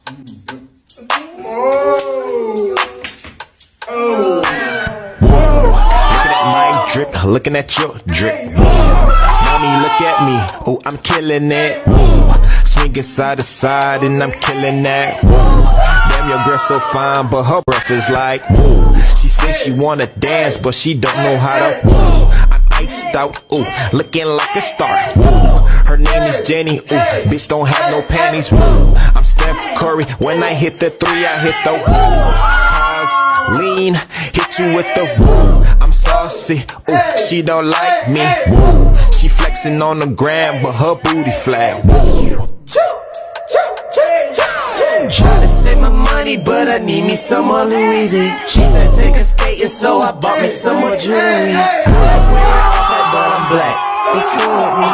Looking at my drip, looking at your drip. Mommy, look at me, oh, I'm killing it. Swinging side to side and I'm killing that. Damn, your girl so fine, but her breath is like. She says she wanna dance, but she don't know how to. I'm iced out, ooh, looking like a star. Her name is Jenny, ooh, bitch don't have no panties. I'm Steph Curry, when I hit the three, I hit the pause, lean, hit you with the I'm saucy, ooh, she don't like me. She flexing on the gram, but her booty flat. Tryna save my money, but I need me some more Louis V. She said take a skating, so I bought me some more jewelry. I wear it off, but I'm black. It's cool with me.